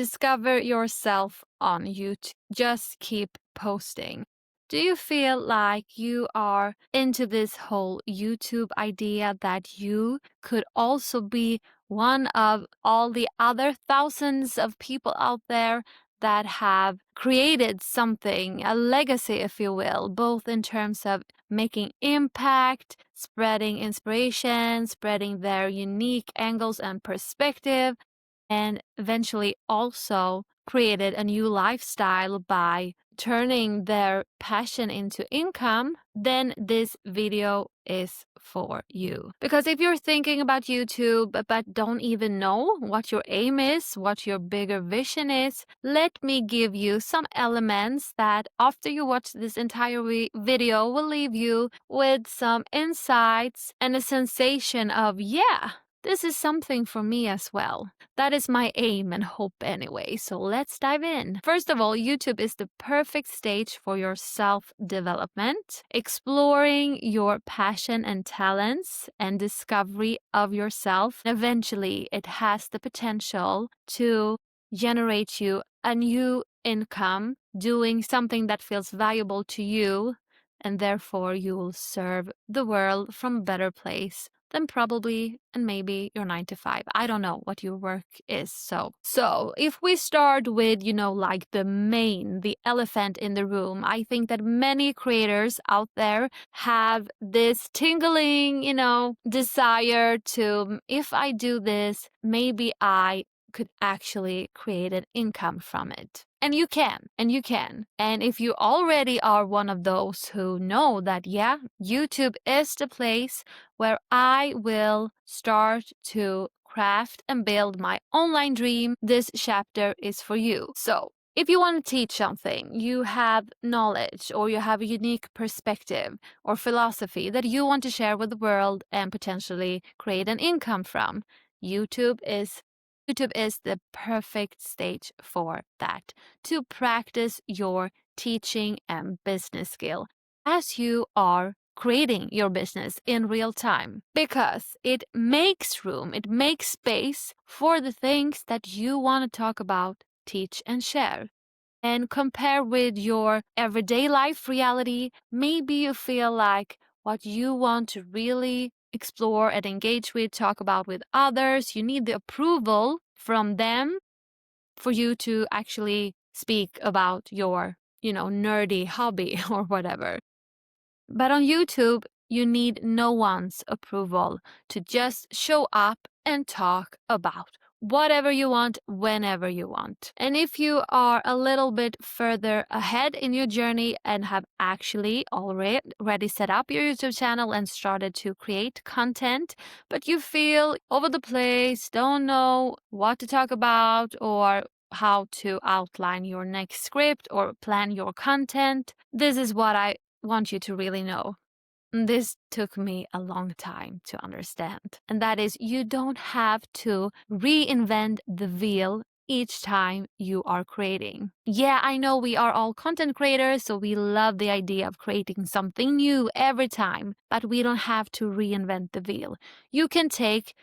discover yourself on YouTube. Just keep posting. Do you feel like you are into this whole YouTube idea that you could also be one of all the other thousands of people out there that have created something, a legacy, if you will, both in terms of making impact, spreading inspiration, spreading their unique angles and perspective, and eventually also created a new lifestyle by turning their passion into income, then this video is for you. Because if you're thinking about YouTube but don't even know what your aim is, what your bigger vision is, let me give you some elements that after you watch this entire video will leave you with some insights and a sensation of, yeah, this is something for me as well. That is my aim and hope anyway, so let's dive in. First of all, YouTube is the perfect stage for your self-development, exploring your passion and talents and discovery of yourself. Eventually, it has the potential to generate you a new income doing something that feels valuable to you, and therefore you will serve the world from a better place than probably and maybe your 9 to 5. I don't know what your work is. So if we start with, like the elephant in the room, I think that many creators out there have this tingling, desire to, if I do this, maybe I could actually create an income from it. And you can. And if you already are one of those who know that, yeah, YouTube is the place where I will start to craft and build my online dream, this chapter is for you. So if you want to teach something, you have knowledge or you have a unique perspective or philosophy that you want to share with the world and potentially create an income from, YouTube is the perfect stage for that, to practice your teaching and business skill as you are creating your business in real time, because it makes room, it makes space for the things that you want to talk about, teach, and share. And compare with your everyday life reality, maybe you feel like what you want to really explore and engage with, talk about with others, you need the approval from them for you to actually speak about your, nerdy hobby or whatever. But on YouTube, you need no one's approval to just show up and talk about whatever you want, whenever you want. And if you are a little bit further ahead in your journey and have actually already set up your YouTube channel and started to create content, but you feel over the place, don't know what to talk about or how to outline your next script or plan your content, this is what I want you to really know. This took me a long time to understand. And that is, you don't have to reinvent the wheel each time you are creating. Yeah, I know we are all content creators, so we love the idea of creating something new every time, but we don't have to reinvent the wheel. You can take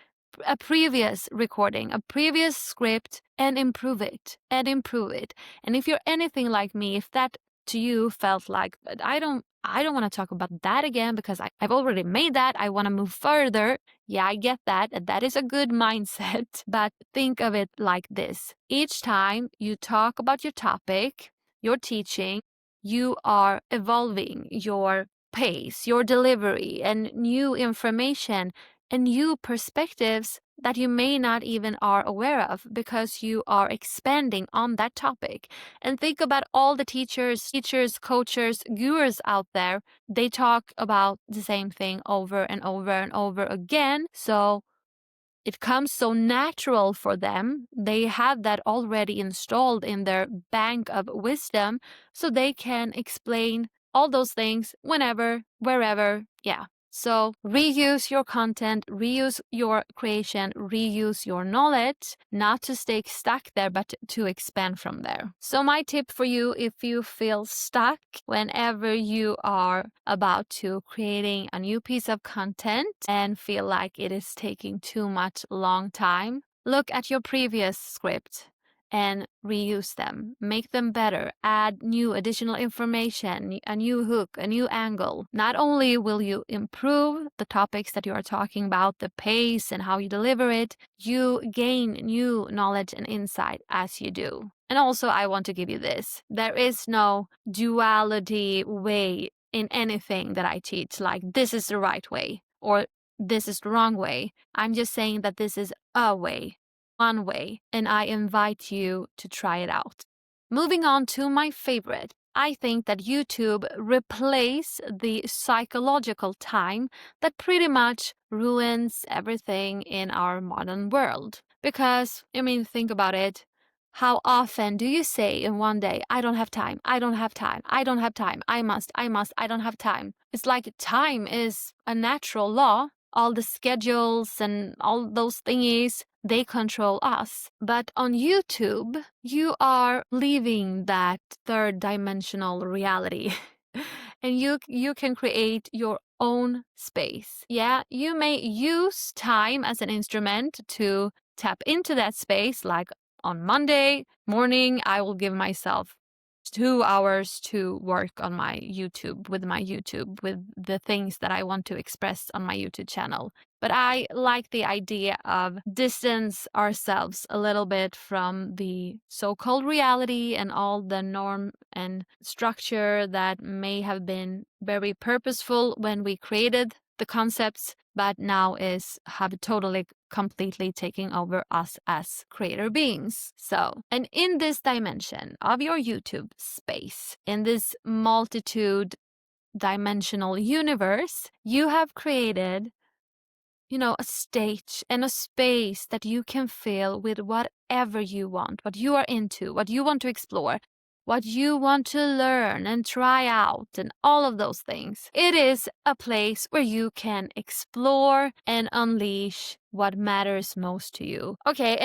a previous recording, a previous script, and improve it. And if you're anything like me, if that to you felt like, but I don't want to talk about that again because I've already made that. I want to move further. Yeah, I get that. That is a good mindset. But think of it like this. Each time you talk about your topic, your teaching, you are evolving your pace, your delivery, and new information and new perspectives that you may not even are aware of because you are expanding on that topic. And think about all the teachers, coaches, gurus out there. They talk about the same thing over and over and over again. So it comes so natural for them. They have that already installed in their bank of wisdom, so they can explain all those things whenever, wherever. Yeah. So reuse your content, reuse your creation, reuse your knowledge, not to stay stuck there, but to expand from there. So my tip for you, if you feel stuck whenever you are about to creating a new piece of content and feel like it is taking too much long time, look at your previous script and reuse them, make them better, add new additional information, a new hook, a new angle. Not only will you improve the topics that you are talking about, the pace and how you deliver it, you gain new knowledge and insight as you do. And also, I want to give you this. There is no duality way in anything that I teach, like this is the right way or this is the wrong way. I'm just saying that this is a way, one way, and I invite you to try it out. Moving on to my favorite. I think that YouTube replaces the psychological time that pretty much ruins everything in our modern world. Because, think about it. How often do you say in one day, I don't have time, I don't have time, I don't have time, I must, I don't have time? It's like time is a natural law. All the schedules and all those thingies, they control us. But on YouTube, you are leaving that third dimensional reality. And you can create your own space. Yeah, you may use time as an instrument to tap into that space, like on Monday morning, I will give myself 2 hours to work on my YouTube, with the things that I want to express on my YouTube channel. But I like the idea of distance ourselves a little bit from the so-called reality and all the norm and structure that may have been very purposeful when we created the concepts, but now have totally completely taking over us as creator beings. So, and in this dimension of your YouTube space, in this multitude dimensional universe, you have created a stage and a space that you can fill with whatever you want, what you are into, what you want to explore, what you want to learn and try out, and all of those things. It is a place where you can explore and unleash what matters most to you. Okay,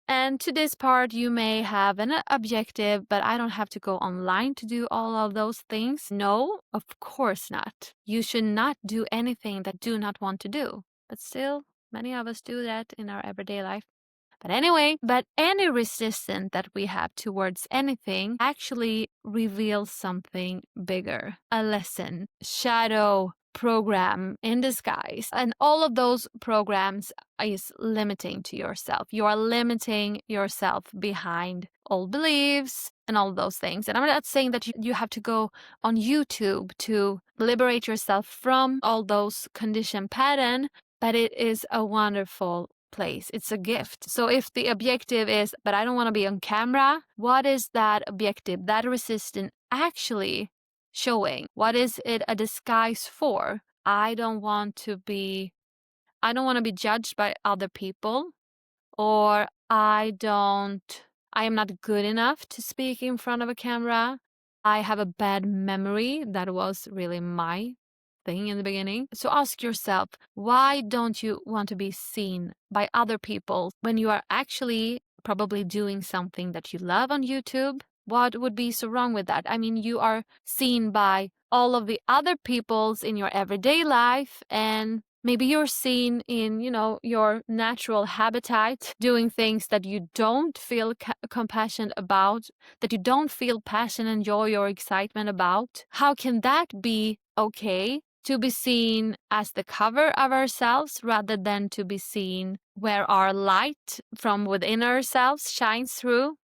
and to this part, you may have an objective, but I don't have to go online to do all of those things. No, of course not. You should not do anything that you do not want to do. But still, many of us do that in our everyday life. But anyway, any resistance that we have towards anything actually reveals something bigger, a lesson, shadow program in disguise. And all of those programs is limiting to yourself. You are limiting yourself behind old beliefs and all those things. And I'm not saying that you have to go on YouTube to liberate yourself from all those conditioned patterns, but it is a wonderful place. It's a gift. So if the objective is, but I don't want to be on camera, what is that objective, that resistance actually showing? What is it a disguise for? I don't want to be judged by other people, or I am not good enough to speak in front of a camera. I have a bad memory. That was really my thing in the beginning. So ask yourself, why don't you want to be seen by other people when you are actually probably doing something that you love on YouTube? What would be so wrong with that? I mean, you are seen by all of the other peoples in your everyday life, and maybe you're seen in, your natural habitat, doing things that you don't feel compassion about, that you don't feel passion and joy or excitement about. How can that be okay to be seen as the cover of ourselves rather than to be seen where our light from within ourselves shines through?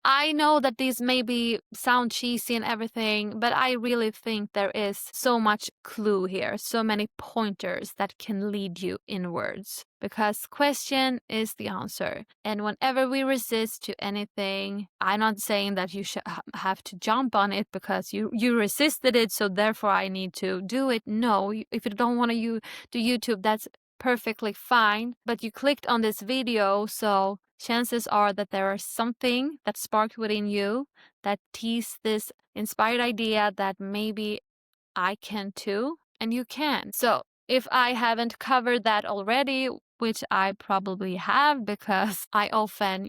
I know that these maybe sound cheesy and everything, but I really think there is so much clue here, so many pointers that can lead you inwards. Because question is the answer. And whenever we resist to anything, I'm not saying that you should have to jump on it because you resisted it, so therefore I need to do it. No, if you don't want to do YouTube, that's perfectly fine. But you clicked on this video, so chances are that there is something that sparked within you that teased this inspired idea that maybe I can too, and you can. So if I haven't covered that already, which I probably have because I often,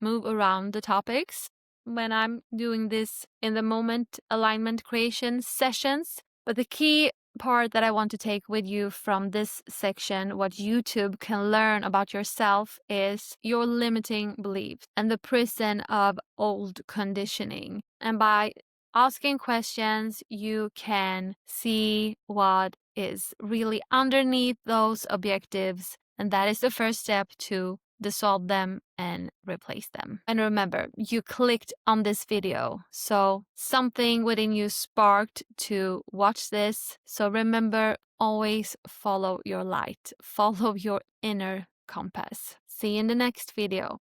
move around the topics when I'm doing this in the moment alignment creation sessions. But the key part that I want to take with you from this section, what YouTube can learn about yourself, is your limiting beliefs and the prison of old conditioning. And by asking questions, you can see what is really underneath those objectives. And that is the first step to dissolve them and replace them. And remember, you clicked on this video, so something within you sparked to watch this. So remember, always follow your light, follow your inner compass. See you in the next video.